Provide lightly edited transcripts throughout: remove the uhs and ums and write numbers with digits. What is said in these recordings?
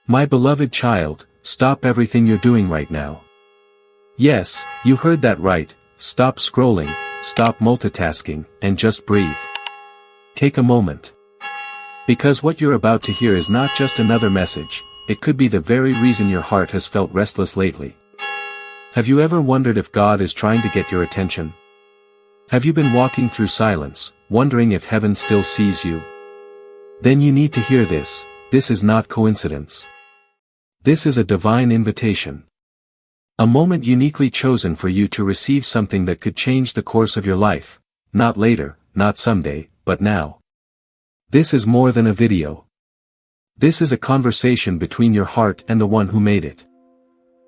My beloved child, stop everything you're doing right now. Yes, you heard that right, stop scrolling, stop multitasking, and just breathe. Take a moment. Because what you're about to hear is not just another message, it could be the very reason your heart has felt restless lately. Have you ever wondered if God is trying to get your attention? Have you been walking through silence, wondering if heaven still sees you? Then you need to hear this. This is not coincidence. This is a divine invitation. A moment uniquely chosen for you to receive something that could change the course of your life, not later, not someday, but now. This is more than a video. This is a conversation between your heart and the one who made it.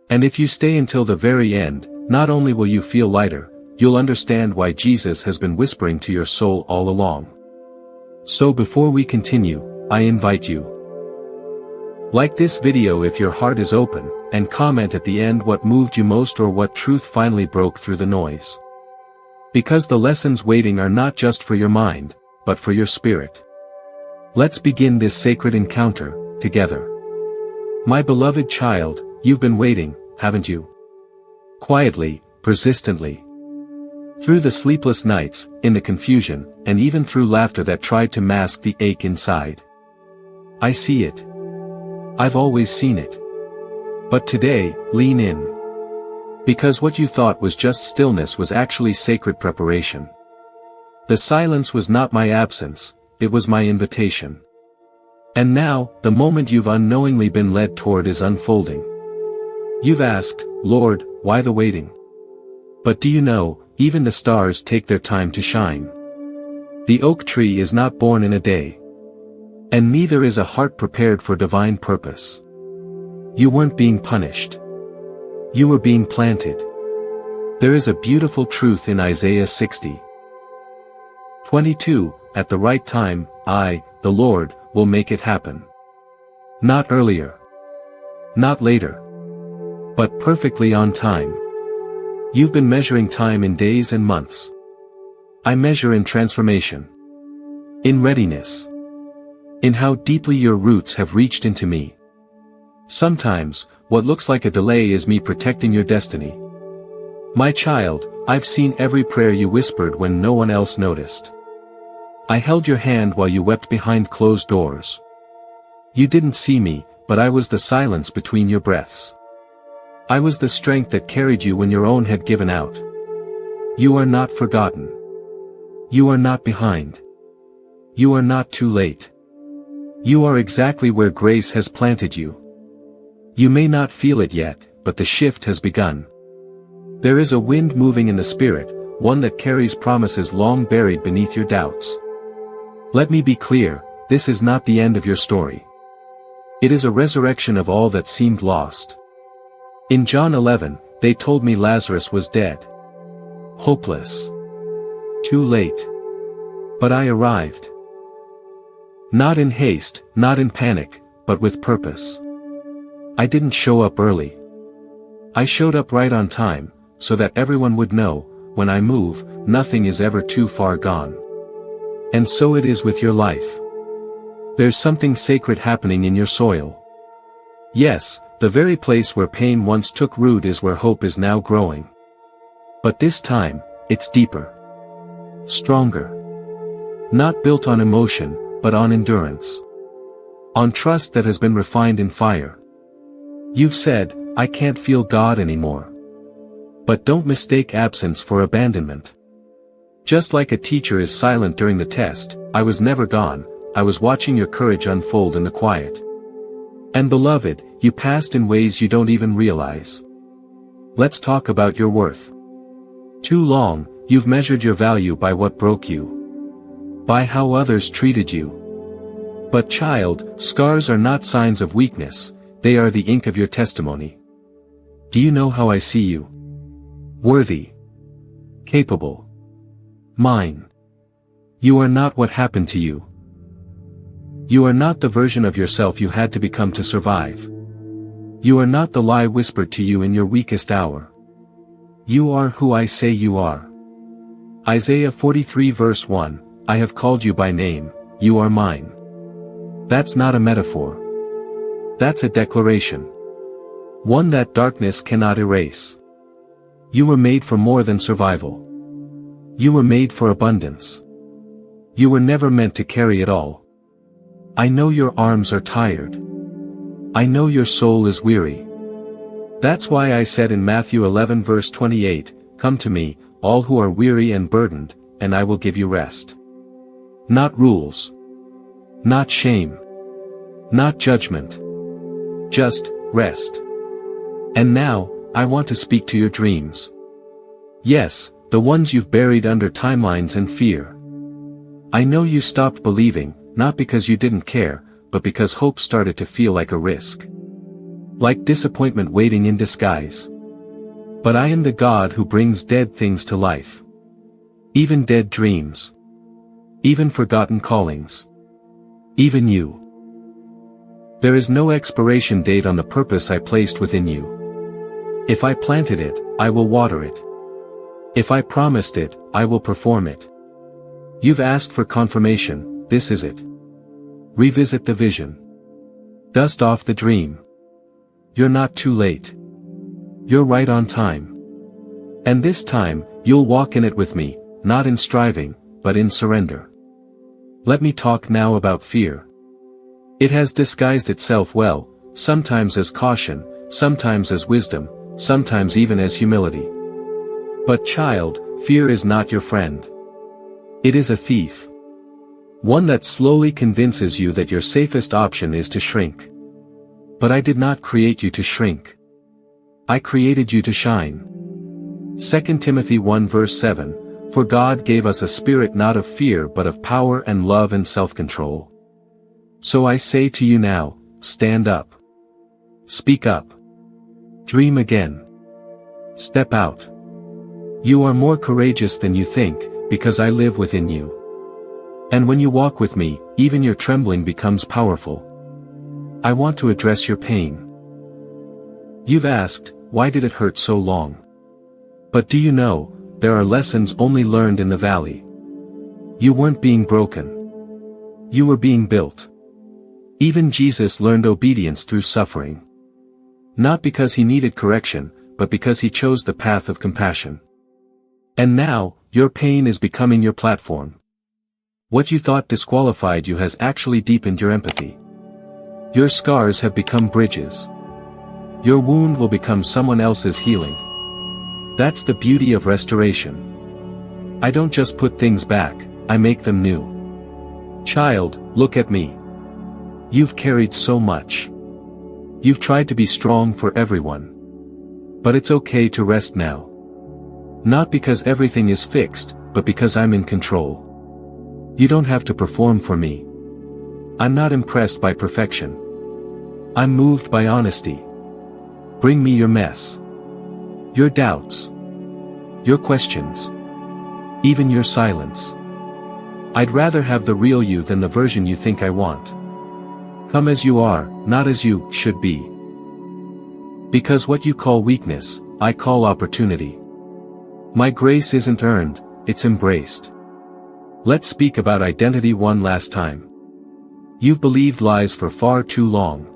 And if you stay until the very end, not only will you feel lighter, you'll understand why Jesus has been whispering to your soul all along. So before we continue, I invite you. Like this video if your heart is open, and comment at the end what moved you most or what truth finally broke through the noise. Because the lessons waiting are not just for your mind, but for your spirit. Let's begin this sacred encounter, together. My beloved child, you've been waiting, haven't you? Quietly, persistently. Through the sleepless nights, in the confusion, and even through laughter that tried to mask the ache inside. I see it. I've always seen it. But today, lean in. Because what you thought was just stillness was actually sacred preparation. The silence was not my absence, it was my invitation. And now, the moment you've unknowingly been led toward is unfolding. You've asked, Lord, why the waiting? But do you know, even the stars take their time to shine. The oak tree is not born in a day. And neither is a heart prepared for divine purpose. You weren't being punished. You were being planted. There is a beautiful truth in Isaiah 60:22, at the right time, I, the Lord, will make it happen. Not earlier. Not later. But perfectly on time. You've been measuring time in days and months. I measure in transformation. In readiness. In how deeply your roots have reached into me. Sometimes, what looks like a delay is me protecting your destiny. My child, I've seen every prayer you whispered when no one else noticed. I held your hand while you wept behind closed doors. You didn't see me, but I was the silence between your breaths. I was the strength that carried you when your own had given out. You are not forgotten. You are not behind. You are not too late. You are exactly where grace has planted you. You may not feel it yet, but the shift has begun. There is a wind moving in the spirit, one that carries promises long buried beneath your doubts. Let me be clear, this is not the end of your story. It is a resurrection of all that seemed lost. In John 11, they told me Lazarus was dead. Hopeless. Too late. But I arrived. Not in haste, not in panic, but with purpose. I didn't show up early. I showed up right on time, so that everyone would know, when I move, nothing is ever too far gone. And so it is with your life. There's something sacred happening in your soil. Yes, the very place where pain once took root is where hope is now growing. But this time, it's deeper. Stronger. Not built on emotion, but on endurance. On trust that has been refined in fire. You've said, I can't feel God anymore. But don't mistake absence for abandonment. Just like a teacher is silent during the test, I was never gone, I was watching your courage unfold in the quiet. And beloved, you passed in ways you don't even realize. Let's talk about your worth. Too long, you've measured your value by what broke you. By how others treated you. But child, scars are not signs of weakness, they are the ink of your testimony. Do you know how I see you? Worthy. Capable. Mine. You are not what happened to you. You are not the version of yourself you had to become to survive. You are not the lie whispered to you in your weakest hour. You are who I say you are. Isaiah 43 verse 1, I have called you by name, you are mine. That's not a metaphor. That's a declaration. One that darkness cannot erase. You were made for more than survival. You were made for abundance. You were never meant to carry it all. I know your arms are tired. I know your soul is weary. That's why I said in Matthew 11 verse 28, "Come to me, all who are weary and burdened, and I will give you rest." Not rules. Not shame. Not judgment. Just rest. And now, I want to speak to your dreams. Yes, the ones you've buried under timelines and fear. I know you stopped believing, not because you didn't care, but because hope started to feel like a risk. Like disappointment waiting in disguise. But I am the God who brings dead things to life. Even dead dreams. Even forgotten callings. Even you. There is no expiration date on the purpose I placed within you. If I planted it, I will water it. If I promised it, I will perform it. You've asked for confirmation, this is it. Revisit the vision. Dust off the dream. You're not too late. You're right on time. And this time, you'll walk in it with me, not in striving, but in surrender. Let me talk now about fear. It has disguised itself well, sometimes as caution, sometimes as wisdom, sometimes even as humility. But child, fear is not your friend. It is a thief. One that slowly convinces you that your safest option is to shrink. But I did not create you to shrink. I created you to shine. 2 Timothy 1 verse 7, "For God gave us a spirit not of fear but of power and love and self-control." So I say to you now, stand up. Speak up. Dream again. Step out. You are more courageous than you think, because I live within you. And when you walk with me, even your trembling becomes powerful. I want to address your pain. You've asked, why did it hurt so long? But do you know, there are lessons only learned in the valley. You weren't being broken. You were being built. Even Jesus learned obedience through suffering. Not because he needed correction, but because he chose the path of compassion. And now, your pain is becoming your platform. What you thought disqualified you has actually deepened your empathy. Your scars have become bridges. Your wound will become someone else's healing. That's the beauty of restoration. I don't just put things back, I make them new. Child, look at me. You've carried so much. You've tried to be strong for everyone. But it's okay to rest now. Not because everything is fixed, but because I'm in control. You don't have to perform for me. I'm not impressed by perfection. I'm moved by honesty. Bring me your mess. Your doubts. Your questions. Even your silence. I'd rather have the real you than the version you think I want. Come as you are, not as you should be. Because what you call weakness, I call opportunity. My grace isn't earned, it's embraced. Let's speak about identity one last time. You've believed lies for far too long.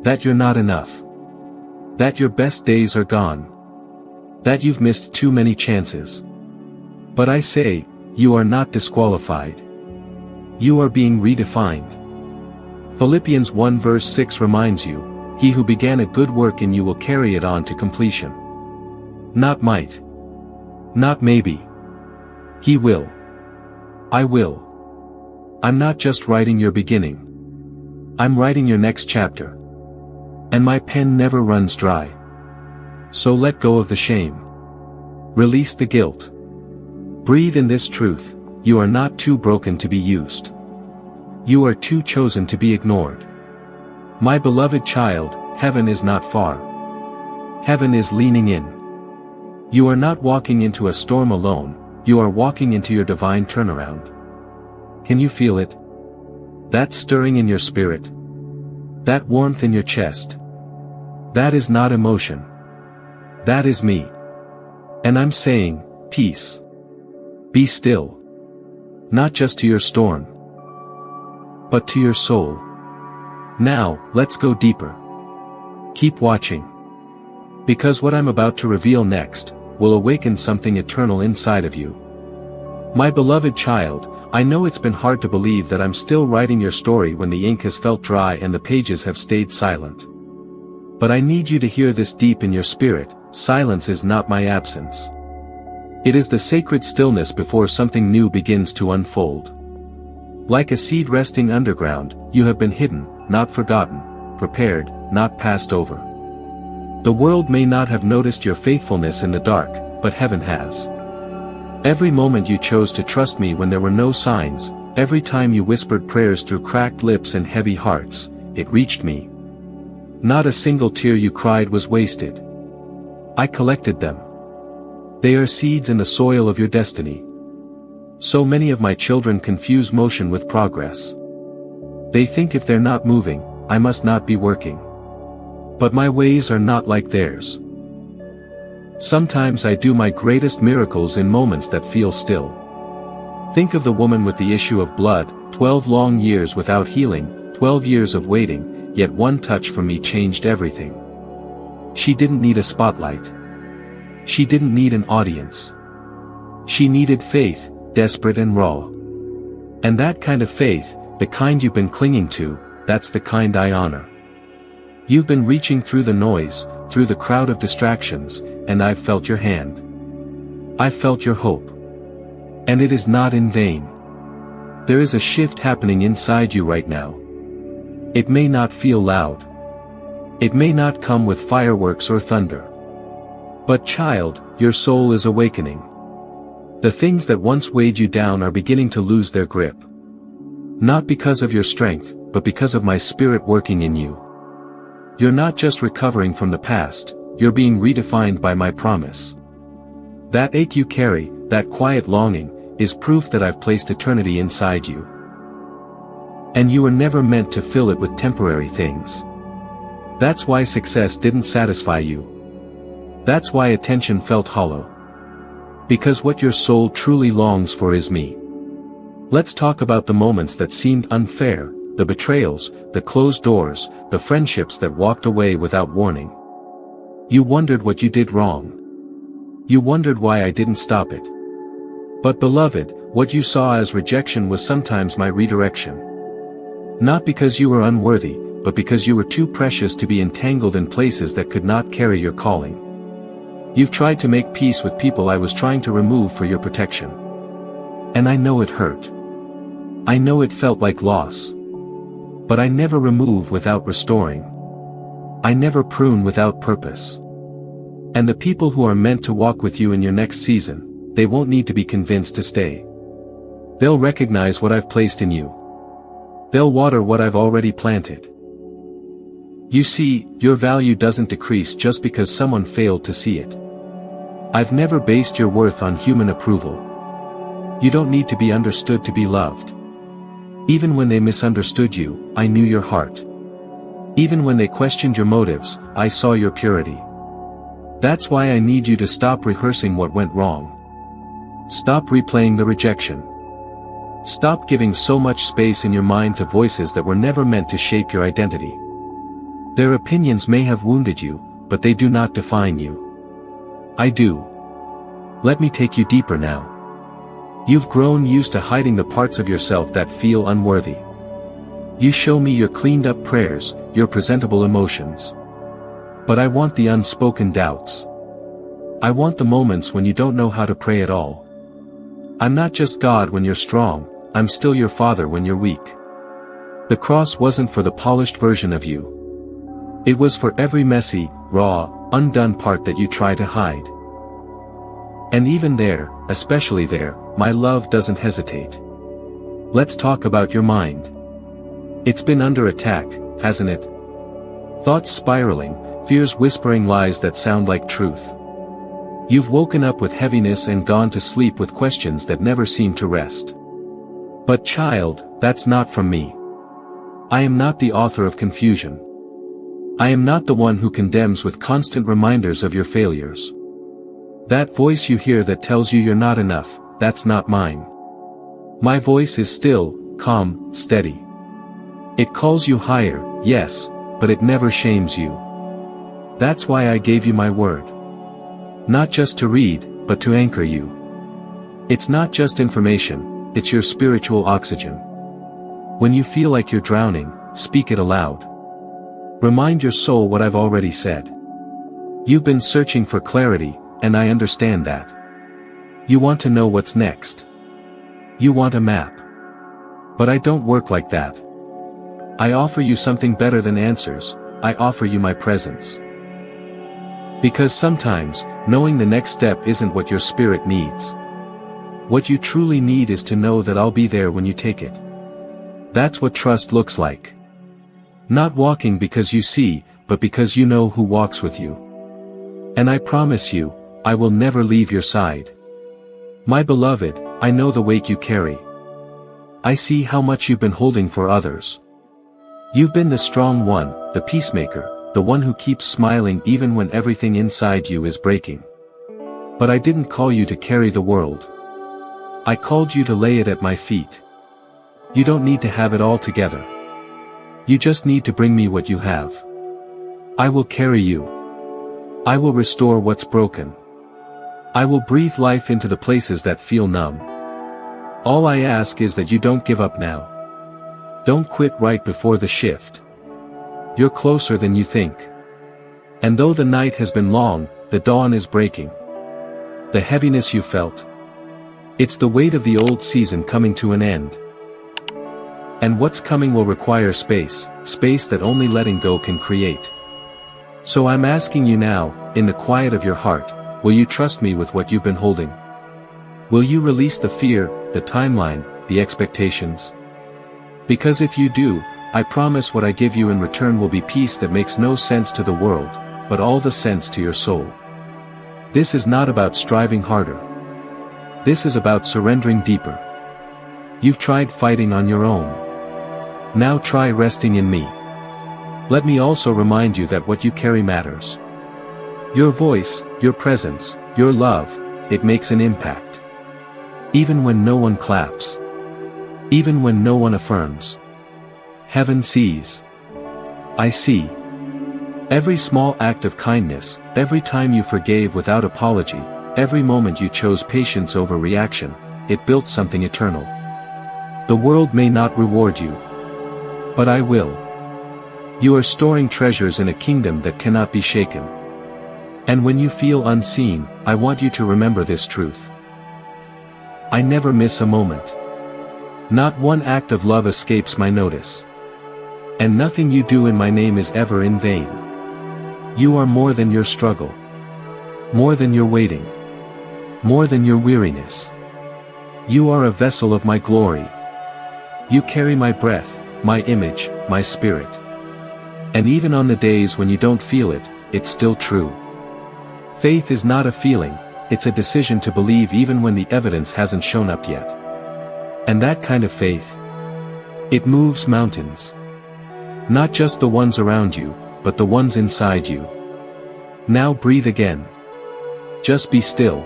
That you're not enough. That your best days are gone. That you've missed too many chances. But I say, you are not disqualified. You are being redefined. Philippians 1 verse 6 reminds you, he who began a good work in you will carry it on to completion. Not might. Not maybe. He will. I will. I'm not just writing your beginning. I'm writing your next chapter. And my pen never runs dry. So let go of the shame. Release the guilt. Breathe in this truth, you are not too broken to be used. You are too chosen to be ignored. My beloved child, heaven is not far. Heaven is leaning in. You are not walking into a storm alone, you are walking into your divine turnaround. Can you feel it? That stirring in your spirit? That warmth in your chest? That is not emotion. That is me. And I'm saying, peace. Be still. Not just to your storm, but to your soul. Now, let's go deeper. Keep watching. Because what I'm about to reveal next will awaken something eternal inside of you. My beloved child, I know it's been hard to believe that I'm still writing your story when the ink has felt dry and the pages have stayed silent. But I need you to hear this deep in your spirit: silence is not my absence. It is the sacred stillness before something new begins to unfold. Like a seed resting underground, you have been hidden, not forgotten, prepared, not passed over. The world may not have noticed your faithfulness in the dark, but heaven has. Every moment you chose to trust me when there were no signs, every time you whispered prayers through cracked lips and heavy hearts, it reached me. Not a single tear you cried was wasted. I collected them. They are seeds in the soil of your destiny. So many of my children confuse motion with progress. They think if they're not moving, I must not be working. But my ways are not like theirs. Sometimes I do my greatest miracles in moments that feel still. Think of the woman with the issue of blood, 12 long years without healing, 12 years of waiting, yet one touch from me changed everything. She didn't need a spotlight. She didn't need an audience. She needed faith, desperate and raw. And that kind of faith, the kind you've been clinging to, that's the kind I honor. You've been reaching through the noise, through the crowd of distractions, and I've felt your hand. I've felt your hope. And it is not in vain. There is a shift happening inside you right now. It may not feel loud. It may not come with fireworks or thunder. But child, your soul is awakening. The things that once weighed you down are beginning to lose their grip. Not because of your strength, but because of my spirit working in you. You're not just recovering from the past, you're being redefined by my promise. That ache you carry, that quiet longing, is proof that I've placed eternity inside you. And you were never meant to fill it with temporary things. That's why success didn't satisfy you. That's why attention felt hollow. Because what your soul truly longs for is me. Let's talk about the moments that seemed unfair, the betrayals, the closed doors, the friendships that walked away without warning. You wondered what you did wrong. You wondered why I didn't stop it. But beloved, what you saw as rejection was sometimes my redirection. Not because you were unworthy, but because you were too precious to be entangled in places that could not carry your calling. You've tried to make peace with people I was trying to remove for your protection. And I know it hurt. I know it felt like loss. But I never remove without restoring. I never prune without purpose. And the people who are meant to walk with you in your next season, they won't need to be convinced to stay. They'll recognize what I've placed in you. They'll water what I've already planted. You see, your value doesn't decrease just because someone failed to see it. I've never based your worth on human approval. You don't need to be understood to be loved. Even when they misunderstood you, I knew your heart. Even when they questioned your motives, I saw your purity. That's why I need you to stop rehearsing what went wrong. Stop replaying the rejection. Stop giving so much space in your mind to voices that were never meant to shape your identity. Their opinions may have wounded you, but they do not define you. I do. Let me take you deeper now. You've grown used to hiding the parts of yourself that feel unworthy. You show me your cleaned up prayers, your presentable emotions. But I want the unspoken doubts. I want the moments when you don't know how to pray at all. I'm not just God when you're strong, I'm still your Father when you're weak. The cross wasn't for the polished version of you. It was for every messy, raw, undone part that you try to hide. And even there, especially there, my love doesn't hesitate. Let's talk about your mind. It's been under attack, hasn't it? Thoughts spiraling, fears whispering lies that sound like truth. You've woken up with heaviness and gone to sleep with questions that never seem to rest. But child, that's not from me. I am not the author of confusion. I am not the one who condemns with constant reminders of your failures. That voice you hear that tells you you're not enough, that's not mine. My voice is still, calm, steady. It calls you higher, yes, but it never shames you. That's why I gave you my word. Not just to read, but to anchor you. It's not just information, it's your spiritual oxygen. When you feel like you're drowning, speak it aloud. Remind your soul what I've already said. You've been searching for clarity, and I understand that. You want to know what's next. You want a map. But I don't work like that. I offer you something better than answers, I offer you my presence. Because sometimes, knowing the next step isn't what your spirit needs. What you truly need is to know that I'll be there when you take it. That's what trust looks like. Not walking because you see, but because you know who walks with you. And I promise you, I will never leave your side. My beloved, I know the weight you carry. I see how much you've been holding for others. You've been the strong one, the peacemaker, the one who keeps smiling even when everything inside you is breaking. But I didn't call you to carry the world. I called you to lay it at my feet. You don't need to have it all together. You just need to bring me what you have. I will carry you. I will restore what's broken. I will breathe life into the places that feel numb. All I ask is that you don't give up now. Don't quit right before the shift. You're closer than you think. And though the night has been long, the dawn is breaking. The heaviness you felt. It's the weight of the old season coming to an end. And what's coming will require space that only letting go can create. So I'm asking you now, in the quiet of your heart, will you trust me with what you've been holding? Will you release the fear, the timeline, the expectations? Because if you do, I promise what I give you in return will be peace that makes no sense to the world, but all the sense to your soul. This is not about striving harder. This is about surrendering deeper. You've tried fighting on your own. Now try resting in me. Let me also remind you that what you carry matters. Your voice, your presence, your love, it makes an impact. Even when no one claps. Even when no one affirms. Heaven sees. I see. Every small act of kindness, every time you forgave without apology, every moment you chose patience over reaction, it built something eternal. The world may not reward you. But I will. You are storing treasures in a kingdom that cannot be shaken. And when you feel unseen, I want you to remember this truth. I never miss a moment. Not one act of love escapes my notice. And nothing you do in my name is ever in vain. You are more than your struggle. More than your waiting. More than your weariness. You are a vessel of my glory. You carry my breath, my image, my spirit. And even on the days when you don't feel it, it's still true. Faith is not a feeling, it's a decision to believe even when the evidence hasn't shown up yet. And that kind of faith, it moves mountains. Not just the ones around you, but the ones inside you. Now breathe again. Just be still.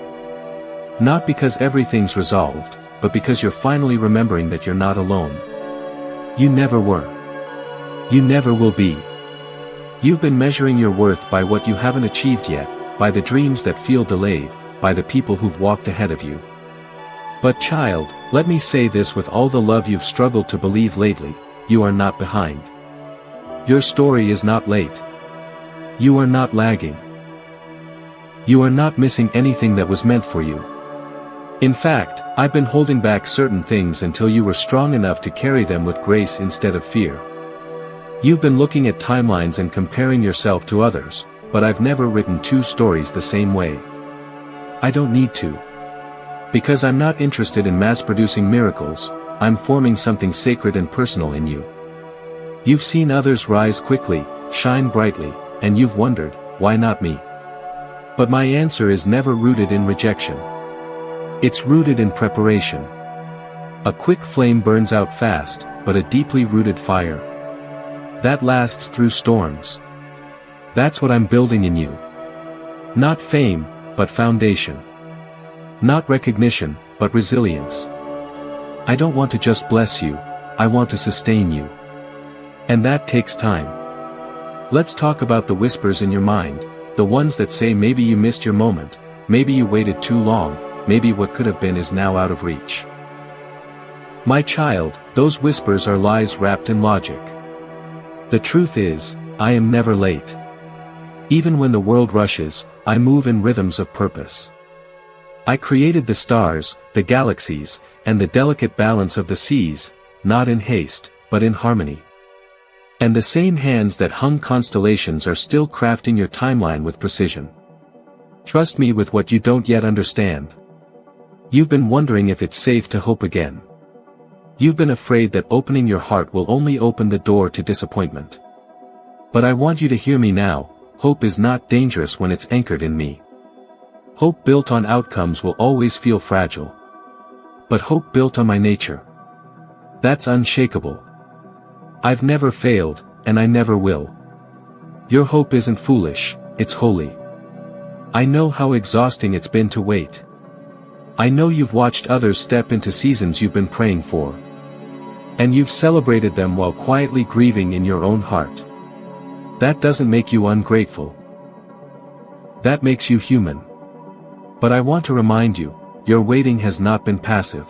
Not because everything's resolved, but because you're finally remembering that you're not alone. You never were. You never will be. You've been measuring your worth by what you haven't achieved yet, by the dreams that feel delayed, by the people who've walked ahead of you. But child, let me say this with all the love you've struggled to believe lately, you are not behind. Your story is not late. You are not lagging. You are not missing anything that was meant for you. In fact, I've been holding back certain things until you were strong enough to carry them with grace instead of fear. You've been looking at timelines and comparing yourself to others, but I've never written two stories the same way. I don't need to. Because I'm not interested in mass-producing miracles, I'm forming something sacred and personal in you. You've seen others rise quickly, shine brightly, and you've wondered, why not me? But my answer is never rooted in rejection. It's rooted in preparation. A quick flame burns out fast, but a deeply rooted fire, that lasts through storms. That's what I'm building in you. Not fame, but foundation. Not recognition, but resilience. I don't want to just bless you, I want to sustain you. And that takes time. Let's talk about the whispers in your mind, the ones that say maybe you missed your moment, maybe you waited too long, maybe what could have been is now out of reach. My child, those whispers are lies wrapped in logic. The truth is, I am never late. Even when the world rushes, I move in rhythms of purpose. I created the stars, the galaxies, and the delicate balance of the seas, not in haste, but in harmony. And the same hands that hung constellations are still crafting your timeline with precision. Trust me with what you don't yet understand. You've been wondering if it's safe to hope again. You've been afraid that opening your heart will only open the door to disappointment. But I want you to hear me now, hope is not dangerous when it's anchored in me. Hope built on outcomes will always feel fragile. But hope built on my nature, that's unshakable. I've never failed, and I never will. Your hope isn't foolish, it's holy. I know how exhausting it's been to wait. I know you've watched others step into seasons you've been praying for. And you've celebrated them while quietly grieving in your own heart. That doesn't make you ungrateful. That makes you human. But I want to remind you, your waiting has not been passive.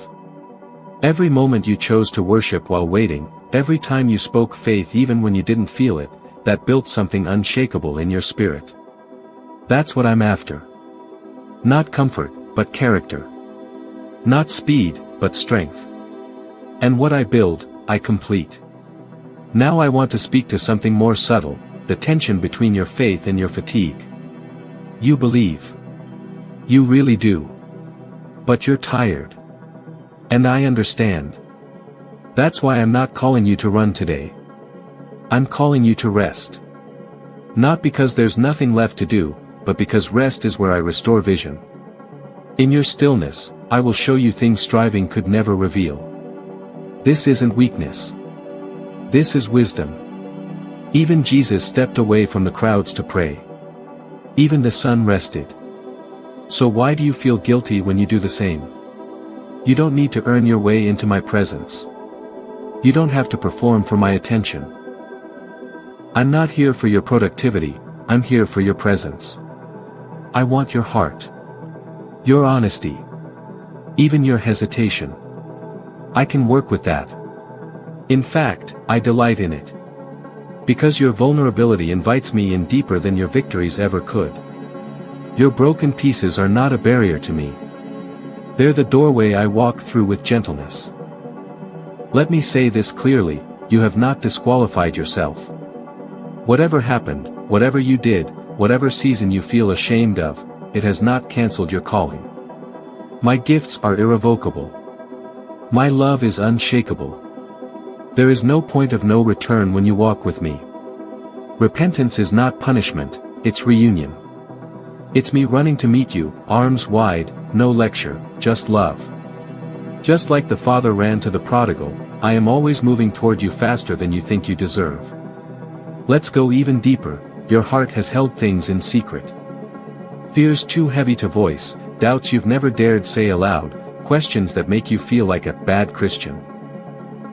Every moment you chose to worship while waiting, every time you spoke faith even when you didn't feel it, that built something unshakable in your spirit. That's what I'm after. Not comfort, but character. Not speed, but strength. And what I build, I complete. Now I want to speak to something more subtle, the tension between your faith and your fatigue. You believe. You really do. But you're tired. And I understand. That's why I'm not calling you to run today. I'm calling you to rest. Not because there's nothing left to do, but because rest is where I restore vision. In your stillness, I will show you things striving could never reveal. This isn't weakness. This is wisdom. Even Jesus stepped away from the crowds to pray. Even the sun rested. So why do you feel guilty when you do the same? You don't need to earn your way into my presence. You don't have to perform for my attention. I'm not here for your productivity, I'm here for your presence. I want your heart. Your honesty. Even your hesitation. I can work with that. In fact, I delight in it. Because your vulnerability invites me in deeper than your victories ever could. Your broken pieces are not a barrier to me. They're the doorway I walk through with gentleness. Let me say this clearly, you have not disqualified yourself. Whatever happened, whatever you did, whatever season you feel ashamed of, it has not cancelled your calling. My gifts are irrevocable. My love is unshakable. There is no point of no return when you walk with me. Repentance is not punishment, it's reunion. It's me running to meet you, arms wide, no lecture, just love. Just like the father ran to the prodigal, I am always moving toward you faster than you think you deserve. Let's go even deeper, your heart has held things in secret. Fears too heavy to voice, doubts you've never dared say aloud, questions that make you feel like a bad Christian.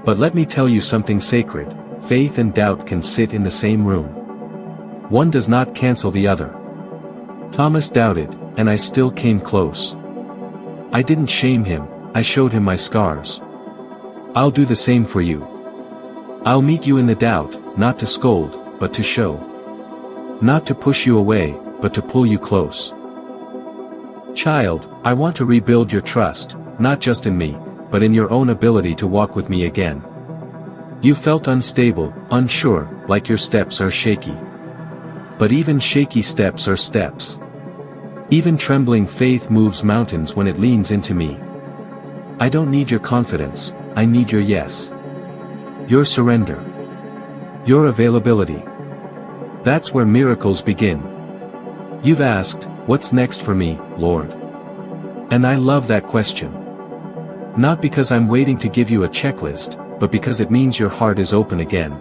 But let me tell you something sacred, faith and doubt can sit in the same room. One does not cancel the other. Thomas doubted, and I still came close. I didn't shame him, I showed him my scars. I'll do the same for you. I'll meet you in the doubt, not to scold, but to show. Not to push you away, but to pull you close. Child, I want to rebuild your trust, not just in me, but in your own ability to walk with me again. You felt unstable, unsure, like your steps are shaky. But even shaky steps are steps. Even trembling faith moves mountains when it leans into me. I don't need your confidence, I need your yes. Your surrender. Your availability. That's where miracles begin. You've asked, what's next for me, Lord? And I love that question. Not because I'm waiting to give you a checklist, but because it means your heart is open again.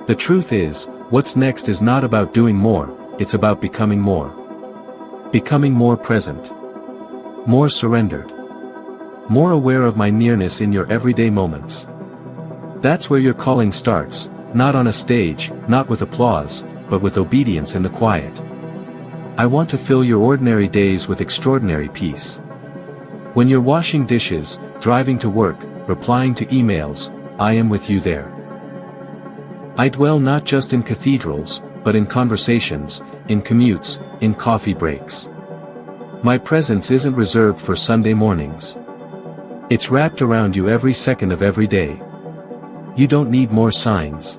The truth is, what's next is not about doing more, it's about becoming more. Becoming more present. More surrendered. More aware of my nearness in your everyday moments. That's where your calling starts, Not on a stage, not with applause, but with obedience in the quiet. I want to fill your ordinary days with extraordinary peace. When you're washing dishes, driving to work, replying to emails, I am with you there. I dwell not just in cathedrals, but in conversations, in commutes, in coffee breaks. My presence isn't reserved for Sunday mornings. It's wrapped around you every second of every day. You don't need more signs.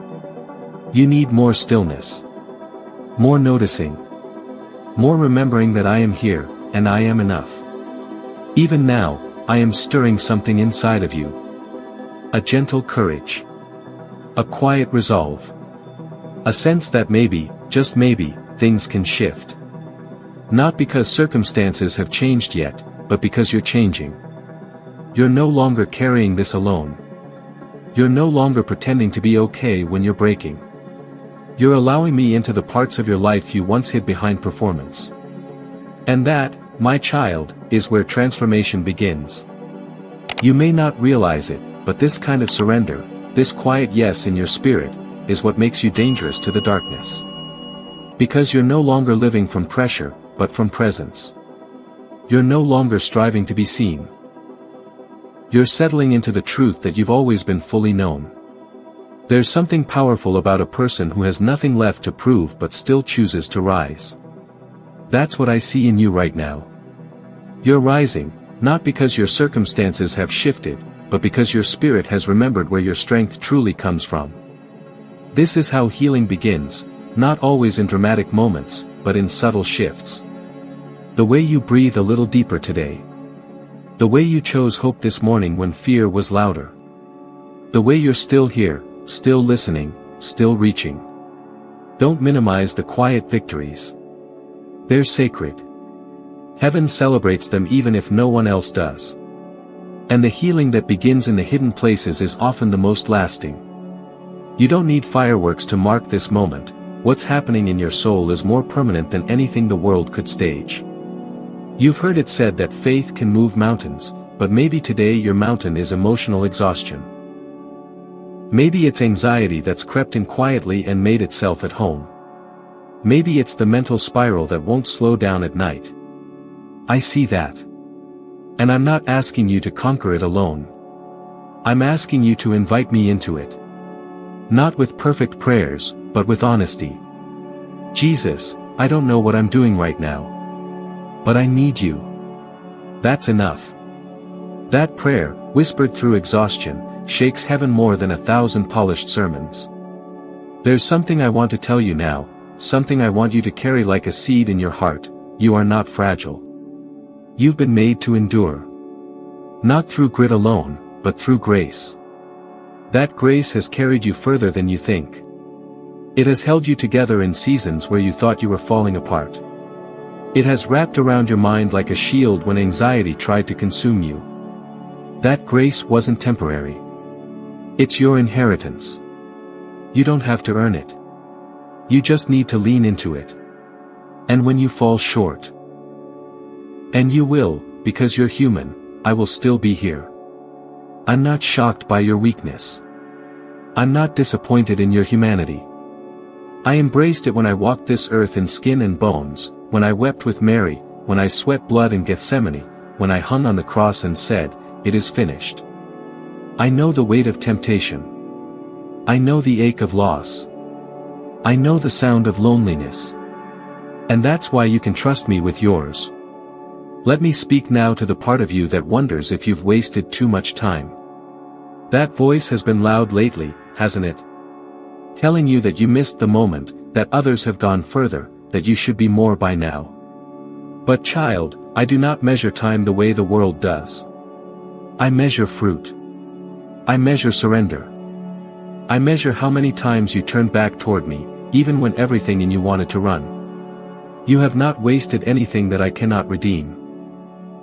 You need more stillness. More noticing. More remembering that I am here, and I am enough. Even now, I am stirring something inside of you. A gentle courage. A quiet resolve. A sense that maybe, just maybe, things can shift. Not because circumstances have changed yet, but because you're changing. You're no longer carrying this alone. You're no longer pretending to be okay when you're breaking. You're allowing me into the parts of your life you once hid behind performance. And that, my child, is where transformation begins. You may not realize it, but this kind of surrender, this quiet yes in your spirit, is what makes you dangerous to the darkness. Because you're no longer living from pressure, but from presence. You're no longer striving to be seen. You're settling into the truth that you've always been fully known. There's something powerful about a person who has nothing left to prove but still chooses to rise. That's what I see in you right now. You're rising, not because your circumstances have shifted, but because your spirit has remembered where your strength truly comes from. This is how healing begins, not always in dramatic moments, but in subtle shifts. The way you breathe a little deeper today. The way you chose hope this morning when fear was louder. The way you're still here, still listening, still reaching. Don't minimize the quiet victories. They're sacred. Heaven celebrates them even if no one else does. And the healing that begins in the hidden places is often the most lasting. You don't need fireworks to mark this moment. What's happening in your soul is more permanent than anything the world could stage. You've heard it said that faith can move mountains, but maybe today your mountain is emotional exhaustion. Maybe it's anxiety that's crept in quietly and made itself at home. Maybe it's the mental spiral that won't slow down at night. I see that. And I'm not asking you to conquer it alone. I'm asking you to invite me into it. Not with perfect prayers, but with honesty. Jesus, I don't know what I'm doing right now. But I need you. That's enough. That prayer, whispered through exhaustion, shakes heaven more than 1,000 polished sermons. There's something I want to tell you now, something I want you to carry like a seed in your heart. You are not fragile. You've been made to endure. Not through grit alone, but through grace. That grace has carried you further than you think. It has held you together in seasons where you thought you were falling apart. It has wrapped around your mind like a shield when anxiety tried to consume you. That grace wasn't temporary. It's your inheritance. You don't have to earn it. You just need to lean into it. And when you fall short, and you will, because you're human, I will still be here. I'm not shocked by your weakness. I'm not disappointed in your humanity. I embraced it when I walked this earth in skin and bones, when I wept with Mary, when I sweat blood in Gethsemane, when I hung on the cross and said, "It is finished." I know the weight of temptation. I know the ache of loss. I know the sound of loneliness. And that's why you can trust me with yours. Let me speak now to the part of you that wonders if you've wasted too much time. That voice has been loud lately, hasn't it? Telling you that you missed the moment, that others have gone further, that you should be more by now. But child, I do not measure time the way the world does. I measure fruit. I measure surrender. I measure how many times you turned back toward me, even when everything in you wanted to run. You have not wasted anything that I cannot redeem.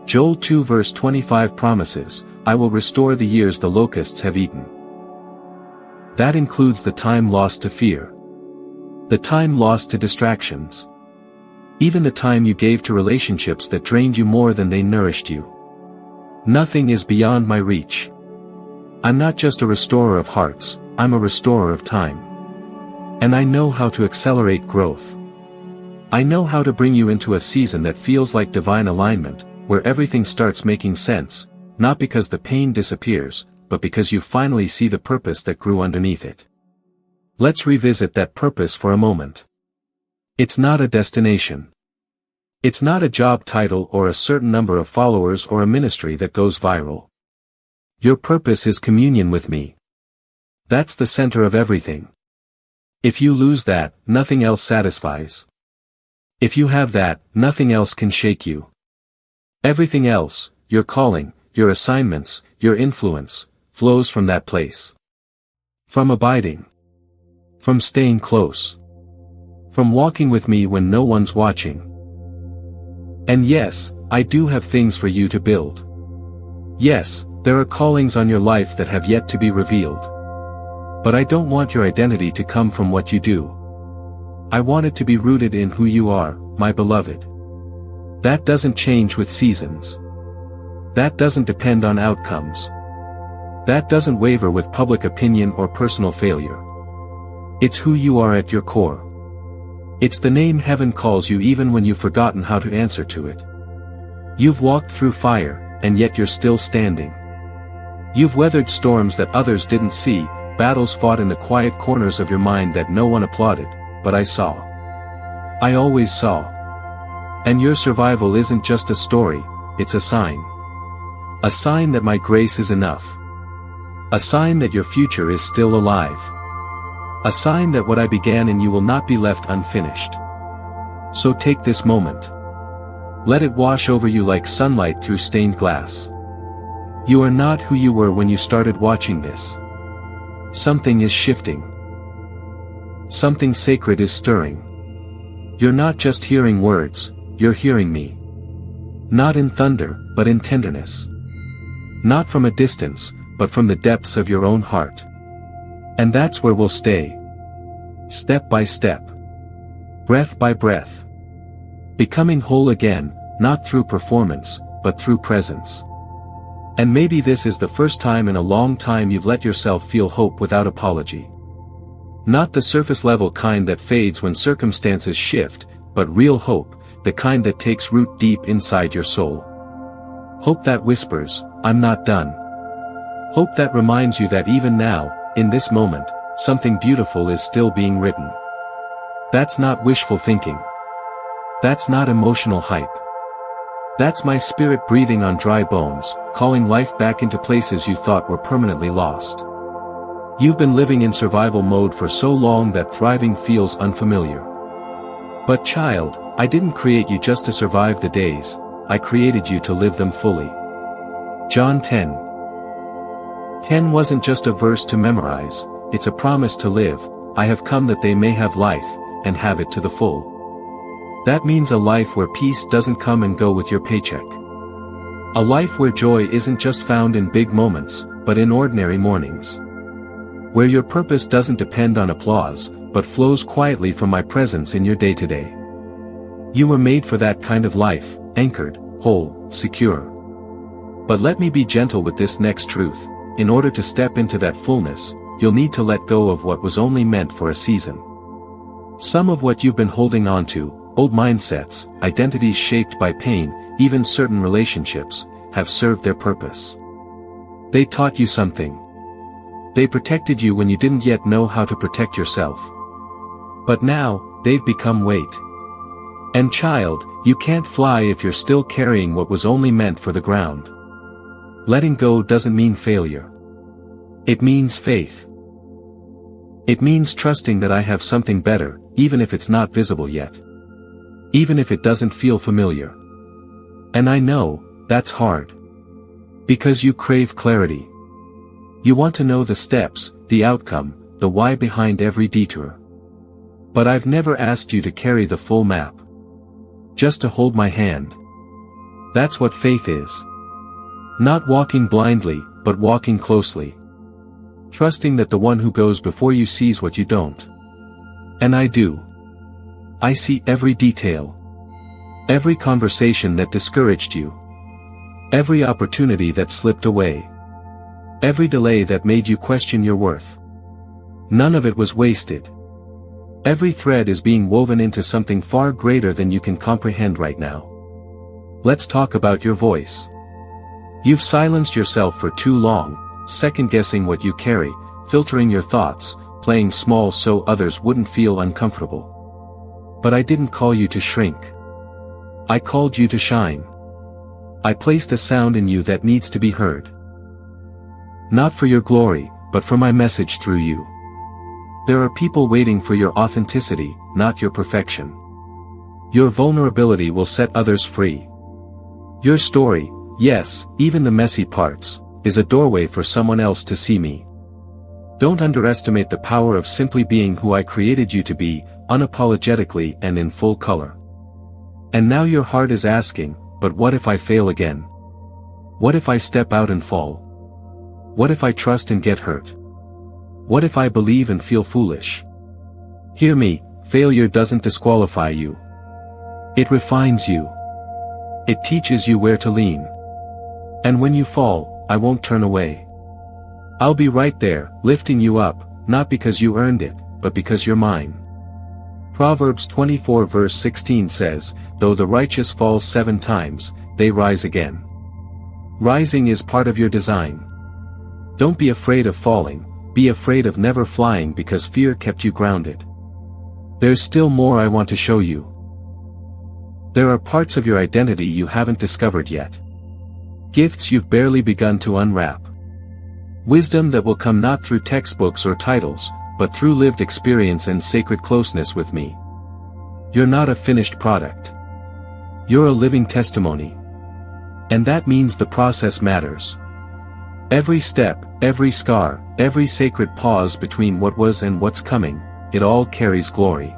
Joel 2 verse 25 promises, I will restore the years the locusts have eaten. That includes the time lost to fear. The time lost to distractions. Even the time you gave to relationships that drained you more than they nourished you. Nothing is beyond my reach. I'm not just a restorer of hearts, I'm a restorer of time. And I know how to accelerate growth. I know how to bring you into a season that feels like divine alignment, where everything starts making sense, not because the pain disappears, but because you finally see the purpose that grew underneath it. Let's revisit that purpose for a moment. It's not a destination. It's not a job title or a certain number of followers or a ministry that goes viral. Your purpose is communion with me. That's the center of everything. If you lose that, nothing else satisfies. If you have that, nothing else can shake you. Everything else, your calling, your assignments, your influence, flows from that place. From abiding. From staying close. From walking with me when no one's watching. And yes, I do have things for you to build. Yes, there are callings on your life that have yet to be revealed. But I don't want your identity to come from what you do. I want it to be rooted in who you are, my beloved. That doesn't change with seasons. That doesn't depend on outcomes. That doesn't waver with public opinion or personal failure. It's who you are at your core. It's the name heaven calls you even when you've forgotten how to answer to it. You've walked through fire, and yet you're still standing. You've weathered storms that others didn't see, battles fought in the quiet corners of your mind that no one applauded, but I saw. I always saw. And your survival isn't just a story, it's a sign. A sign that my grace is enough. A sign that your future is still alive. A sign that what I began in you will not be left unfinished. So take this moment. Let it wash over you like sunlight through stained glass. You are not who you were when you started watching this. Something is shifting. Something sacred is stirring. You're not just hearing words, you're hearing me. Not in thunder, but in tenderness. Not from a distance, but from the depths of your own heart. And that's where we'll stay. Step by step. Breath by breath. Becoming whole again, not through performance, but through presence. And maybe this is the first time in a long time you've let yourself feel hope without apology. Not the surface level kind that fades when circumstances shift, but real hope, the kind that takes root deep inside your soul. Hope that whispers, I'm not done. Hope that reminds you that even now, in this moment, something beautiful is still being written. That's not wishful thinking. That's not emotional hype. That's my spirit breathing on dry bones, calling life back into places you thought were permanently lost. You've been living in survival mode for so long that thriving feels unfamiliar. But child, I didn't create you just to survive the days, I created you to live them fully. John 10:10 wasn't just a verse to memorize, it's a promise to live. I have come that they may have life, and have it to the full. That means a life where peace doesn't come and go with your paycheck. A life where joy isn't just found in big moments, but in ordinary mornings. Where your purpose doesn't depend on applause, but flows quietly from my presence in your day-to-day. You were made for that kind of life, anchored, whole, secure. But let me be gentle with this next truth. In order to step into that fullness, you'll need to let go of what was only meant for a season. Some of what you've been holding on to, old mindsets, identities shaped by pain, even certain relationships, have served their purpose. They taught you something. They protected you when you didn't yet know how to protect yourself. But now, they've become weight. And child, you can't fly if you're still carrying what was only meant for the ground. Letting go doesn't mean failure. It means faith. It means trusting that I have something better, even if it's not visible yet. Even if it doesn't feel familiar. And I know, that's hard. Because you crave clarity. You want to know the steps, the outcome, the why behind every detour. But I've never asked you to carry the full map. Just to hold my hand. That's what faith is. Not walking blindly, but walking closely. Trusting that the one who goes before you sees what you don't. And I do. I see every detail. Every conversation that discouraged you. Every opportunity that slipped away. Every delay that made you question your worth. None of it was wasted. Every thread is being woven into something far greater than you can comprehend right now. Let's talk about your voice. You've silenced yourself for too long, second-guessing what you carry, filtering your thoughts, playing small so others wouldn't feel uncomfortable. But I didn't call you to shrink. I called you to shine. I placed a sound in you that needs to be heard. Not for your glory, but for my message through you. There are people waiting for your authenticity, not your perfection. Your vulnerability will set others free. Your story, yes, even the messy parts, is a doorway for someone else to see me. Don't underestimate the power of simply being who I created you to be, unapologetically and in full color. And now your heart is asking, but what if I fail again? What if I step out and fall? What if I trust and get hurt? What if I believe and feel foolish? Hear me, failure doesn't disqualify you. It refines you. It teaches you where to lean. And when you fall, I won't turn away. I'll be right there, lifting you up, not because you earned it, but because you're mine. Proverbs 24 verse 16 says, "Though the righteous fall 7 times, they rise again." Rising is part of your design. Don't be afraid of falling, be afraid of never flying because fear kept you grounded. There's still more I want to show you. There are parts of your identity you haven't discovered yet. Gifts you've barely begun to unwrap. Wisdom that will come not through textbooks or titles, but through lived experience and sacred closeness with me. You're not a finished product. You're a living testimony. And that means the process matters. Every step, every scar, every sacred pause between what was and what's coming, it all carries glory.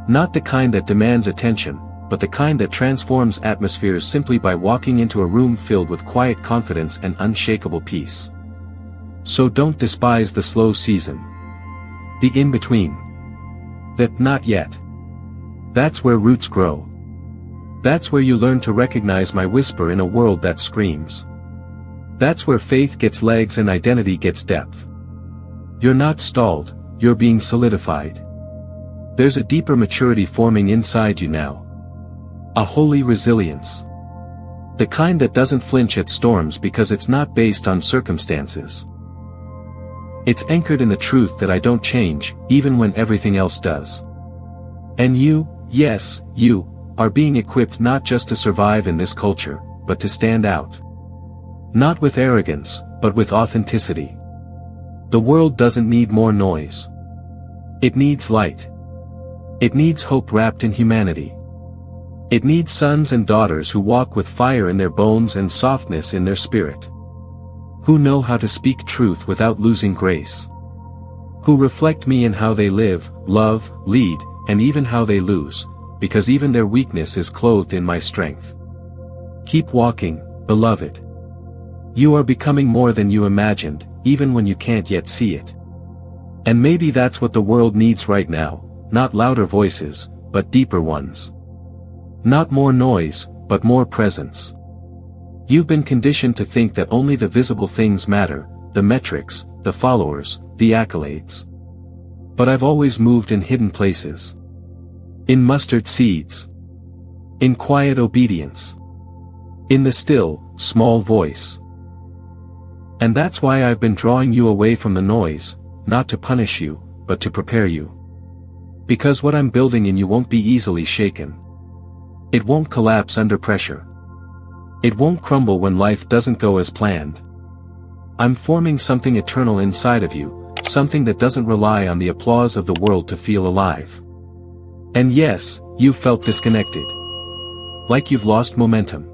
Not the kind that demands attention, but the kind that transforms atmospheres simply by walking into a room filled with quiet confidence and unshakable peace. So don't despise the slow season. The in-between. That not yet. That's where roots grow. That's where you learn to recognize my whisper in a world that screams. That's where faith gets legs and identity gets depth. You're not stalled, you're being solidified. There's a deeper maturity forming inside you now. A holy resilience. The kind that doesn't flinch at storms because it's not based on circumstances. It's anchored in the truth that I don't change, even when everything else does. And you, yes, you, are being equipped not just to survive in this culture, but to stand out. Not with arrogance, but with authenticity. The world doesn't need more noise. It needs light. It needs hope wrapped in humanity. It needs sons and daughters who walk with fire in their bones and softness in their spirit. Who know how to speak truth without losing grace. Who reflect me in how they live, love, lead, and even how they lose, because even their weakness is clothed in my strength. Keep walking, beloved. You are becoming more than you imagined, even when you can't yet see it. And maybe that's what the world needs right now, not louder voices, but deeper ones. Not more noise, but more presence. You've been conditioned to think that only the visible things matter, the metrics, the followers, the accolades. But I've always moved in hidden places. In mustard seeds. In quiet obedience. In the still, small voice. And that's why I've been drawing you away from the noise, not to punish you, but to prepare you. Because what I'm building in you won't be easily shaken. It won't collapse under pressure. It won't crumble when life doesn't go as planned. I'm forming something eternal inside of you, something that doesn't rely on the applause of the world to feel alive. And yes, you've felt disconnected. Like you've lost momentum.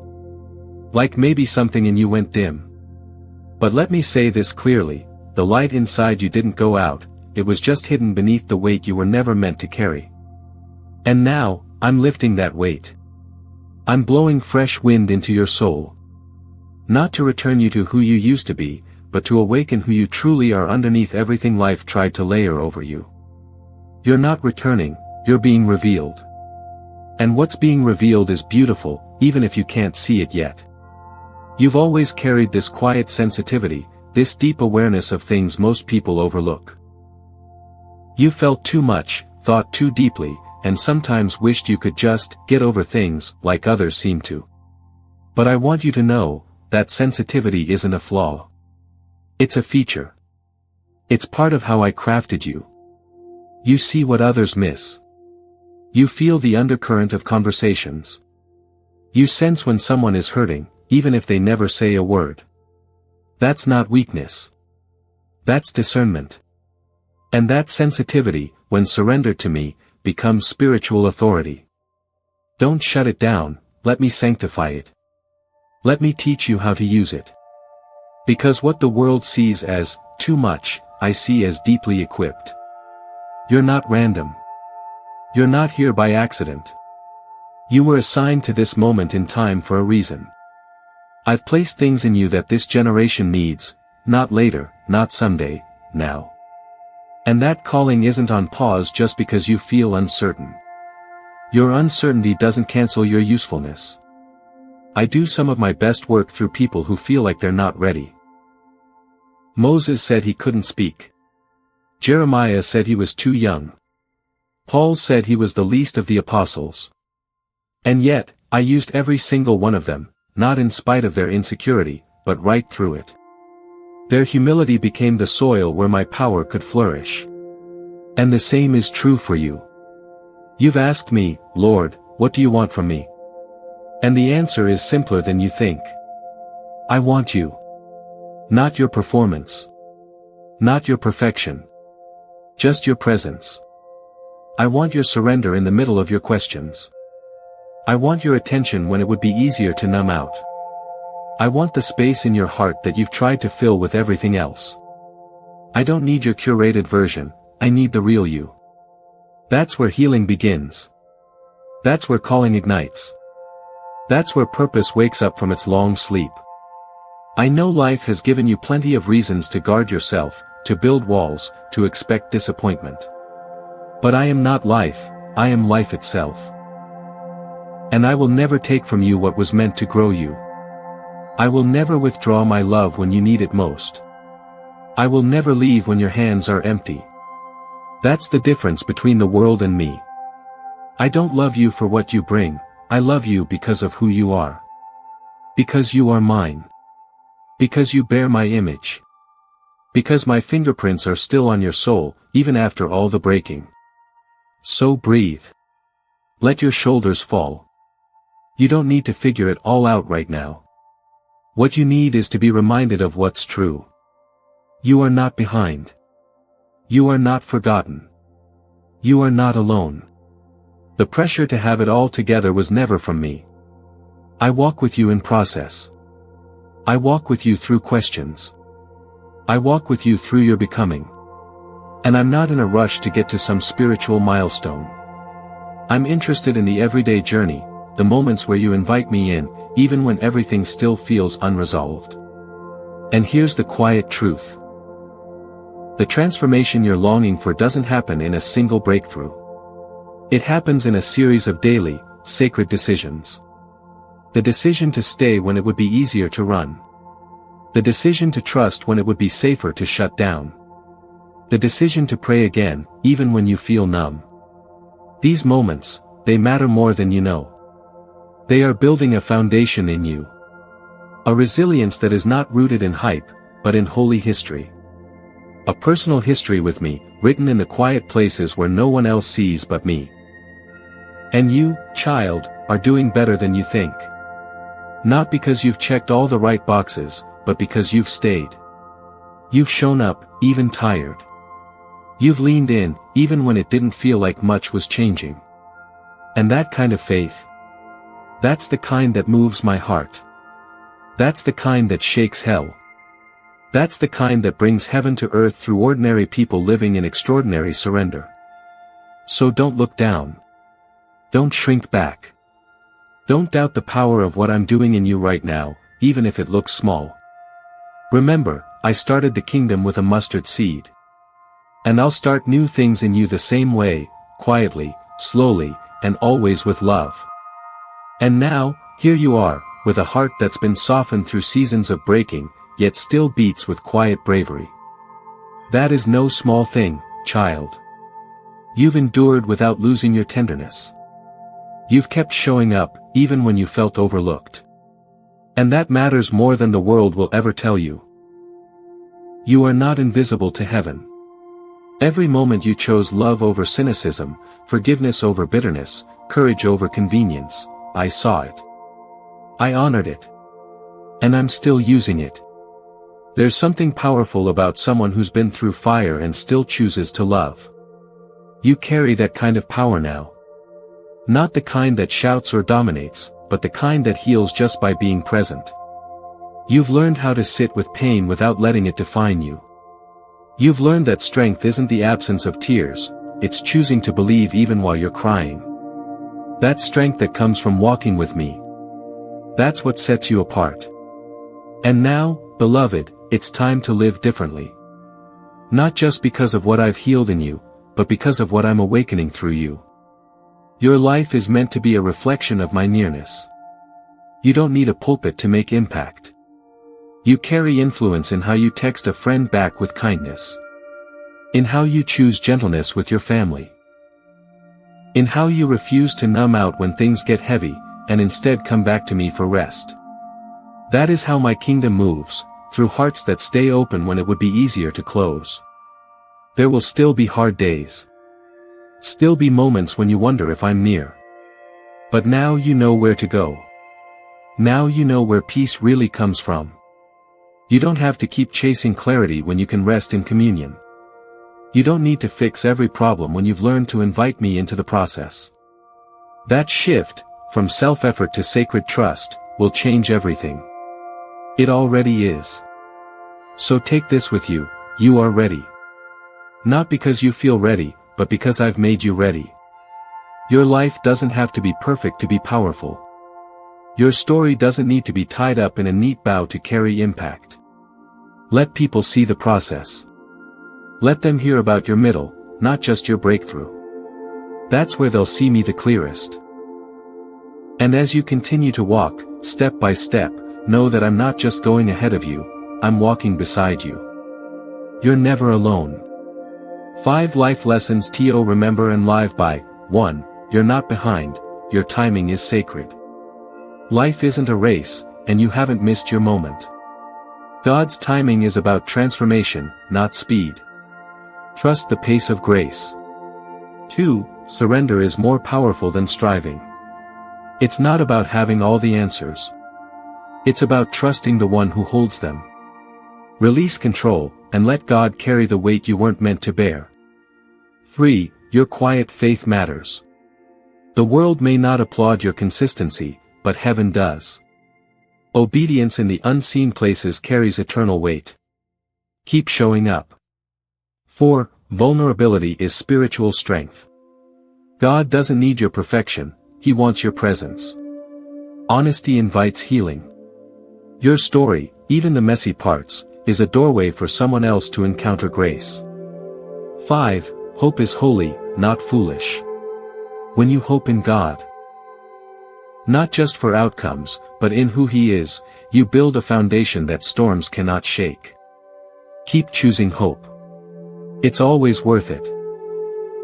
Like maybe something in you went dim. But let me say this clearly, the light inside you didn't go out, it was just hidden beneath the weight you were never meant to carry. And now, I'm lifting that weight. I'm blowing fresh wind into your soul. Not to return you to who you used to be, but to awaken who you truly are underneath everything life tried to layer over you. You're not returning, you're being revealed. And what's being revealed is beautiful, even if you can't see it yet. You've always carried this quiet sensitivity, this deep awareness of things most people overlook. You felt too much, thought too deeply, and sometimes wished you could just get over things like others seem to. But I want you to know that sensitivity isn't a flaw. It's a feature. It's part of how I crafted you. You see what others miss. You feel the undercurrent of conversations. You sense when someone is hurting, even if they never say a word. That's not weakness. That's discernment. And that sensitivity, when surrendered to me, becomes spiritual authority. Don't shut it down, let me sanctify it. Let me teach you how to use it. Because what the world sees as too much, I see as deeply equipped. You're not random. You're not here by accident. You were assigned to this moment in time for a reason. I've placed things in you that this generation needs, not later, not someday, now. And that calling isn't on pause just because you feel uncertain. Your uncertainty doesn't cancel your usefulness. I do some of my best work through people who feel like they're not ready. Moses said he couldn't speak. Jeremiah said he was too young. Paul said he was the least of the apostles. And yet, I used every single one of them, not in spite of their insecurity, but right through it. Their humility became the soil where my power could flourish. And the same is true for you. You've asked me, Lord, what do you want from me? And the answer is simpler than you think. I want you. Not your performance. Not your perfection. Just your presence. I want your surrender in the middle of your questions. I want your attention when it would be easier to numb out. I want the space in your heart that you've tried to fill with everything else. I don't need your curated version, I need the real you. That's where healing begins. That's where calling ignites. That's where purpose wakes up from its long sleep. I know life has given you plenty of reasons to guard yourself, to build walls, to expect disappointment. But I am not life, I am life itself. And I will never take from you what was meant to grow you. I will never withdraw my love when you need it most. I will never leave when your hands are empty. That's the difference between the world and me. I don't love you for what you bring, I love you because of who you are. Because you are mine. Because you bear my image. Because my fingerprints are still on your soul, even after all the breaking. So breathe. Let your shoulders fall. You don't need to figure it all out right now. What you need is to be reminded of what's true. You are not behind. You are not forgotten. You are not alone. The pressure to have it all together was never from me. I walk with you in process. I walk with you through questions. I walk with you through your becoming. And I'm not in a rush to get to some spiritual milestone. I'm interested in the everyday journey, the moments where you invite me in, even when everything still feels unresolved. And here's the quiet truth. The transformation you're longing for doesn't happen in a single breakthrough. It happens in a series of daily, sacred decisions. The decision to stay when it would be easier to run. The decision to trust when it would be safer to shut down. The decision to pray again, even when you feel numb. These moments, they matter more than you know. They are building a foundation in you. A resilience that is not rooted in hype, but in holy history. A personal history with me, written in the quiet places where no one else sees but me. And you, child, are doing better than you think. Not because you've checked all the right boxes, but because you've stayed. You've shown up, even tired. You've leaned in, even when it didn't feel like much was changing. And that kind of faith, that's the kind that moves my heart. That's the kind that shakes hell. That's the kind that brings heaven to earth through ordinary people living in extraordinary surrender. So don't look down. Don't shrink back. Don't doubt the power of what I'm doing in you right now, even if it looks small. Remember, I started the kingdom with a mustard seed. And I'll start new things in you the same way, quietly, slowly, and always with love. And now, here you are, with a heart that's been softened through seasons of breaking, yet still beats with quiet bravery. That is no small thing, child. You've endured without losing your tenderness. You've kept showing up, even when you felt overlooked. And that matters more than the world will ever tell you. You are not invisible to heaven. Every moment you chose love over cynicism, forgiveness over bitterness, courage over convenience, I saw it. I honored it. And I'm still using it. There's something powerful about someone who's been through fire and still chooses to love. You carry that kind of power now. Not the kind that shouts or dominates, but the kind that heals just by being present. You've learned how to sit with pain without letting it define you. You've learned that strength isn't the absence of tears, it's choosing to believe even while you're crying. That strength that comes from walking with me. That's what sets you apart. And now, beloved, it's time to live differently. Not just because of what I've healed in you, but because of what I'm awakening through you. Your life is meant to be a reflection of my nearness. You don't need a pulpit to make impact. You carry influence in how you text a friend back with kindness. In how you choose gentleness with your family. In how you refuse to numb out when things get heavy, and instead come back to me for rest. That is how my kingdom moves, through hearts that stay open when it would be easier to close. There will still be hard days. Still be moments when you wonder if I'm near. But now you know where to go. Now you know where peace really comes from. You don't have to keep chasing clarity when you can rest in communion. You don't need to fix every problem when you've learned to invite me into the process. That shift, from self-effort to sacred trust, will change everything. It already is. So take this with you, you are ready. Not because you feel ready, but because I've made you ready. Your life doesn't have to be perfect to be powerful. Your story doesn't need to be tied up in a neat bow to carry impact. Let people see the process. Let them hear about your middle, not just your breakthrough. That's where they'll see me the clearest. And as you continue to walk, step by step, know that I'm not just going ahead of you, I'm walking beside you. You're never alone. 5 life lessons to remember and live by. 1. You're not behind, your timing is sacred. Life isn't a race, and you haven't missed your moment. God's timing is about transformation, not speed. Trust the pace of grace. 2. Surrender is more powerful than striving. It's not about having all the answers. It's about trusting the one who holds them. Release control, and let God carry the weight you weren't meant to bear. 3. Your quiet faith matters. The world may not applaud your consistency, but heaven does. Obedience in the unseen places carries eternal weight. Keep showing up. 4. Vulnerability is spiritual strength. God doesn't need your perfection, He wants your presence. Honesty invites healing. Your story, even the messy parts, is a doorway for someone else to encounter grace. 5. Hope is holy, not foolish. When you hope in God, not just for outcomes, but in who He is, you build a foundation that storms cannot shake. Keep choosing hope. It's always worth it.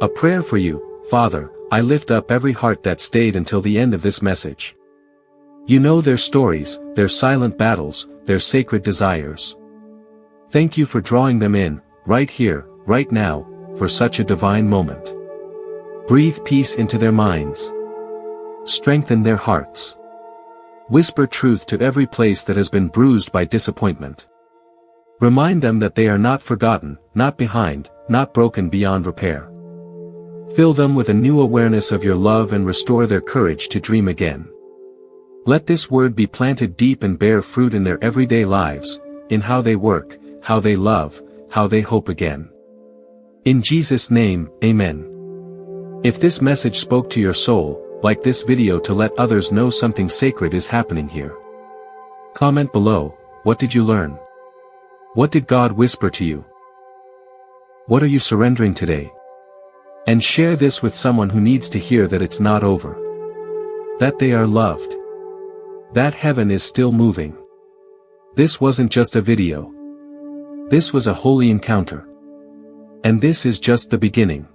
A prayer for you, Father, I lift up every heart that stayed until the end of this message. You know their stories, their silent battles, their sacred desires. Thank you for drawing them in, right here, right now, for such a divine moment. Breathe peace into their minds. Strengthen their hearts. Whisper truth to every place that has been bruised by disappointment. Remind them that they are not forgotten, not behind, not broken beyond repair. Fill them with a new awareness of your love and restore their courage to dream again. Let this word be planted deep and bear fruit in their everyday lives, in how they work, how they love, how they hope again. In Jesus' name, Amen. If this message spoke to your soul, like this video to let others know something sacred is happening here. Comment below, what did you learn? What did God whisper to you? What are you surrendering today? And share this with someone who needs to hear that it's not over. That they are loved. That heaven is still moving. This wasn't just a video. This was a holy encounter. And this is just the beginning.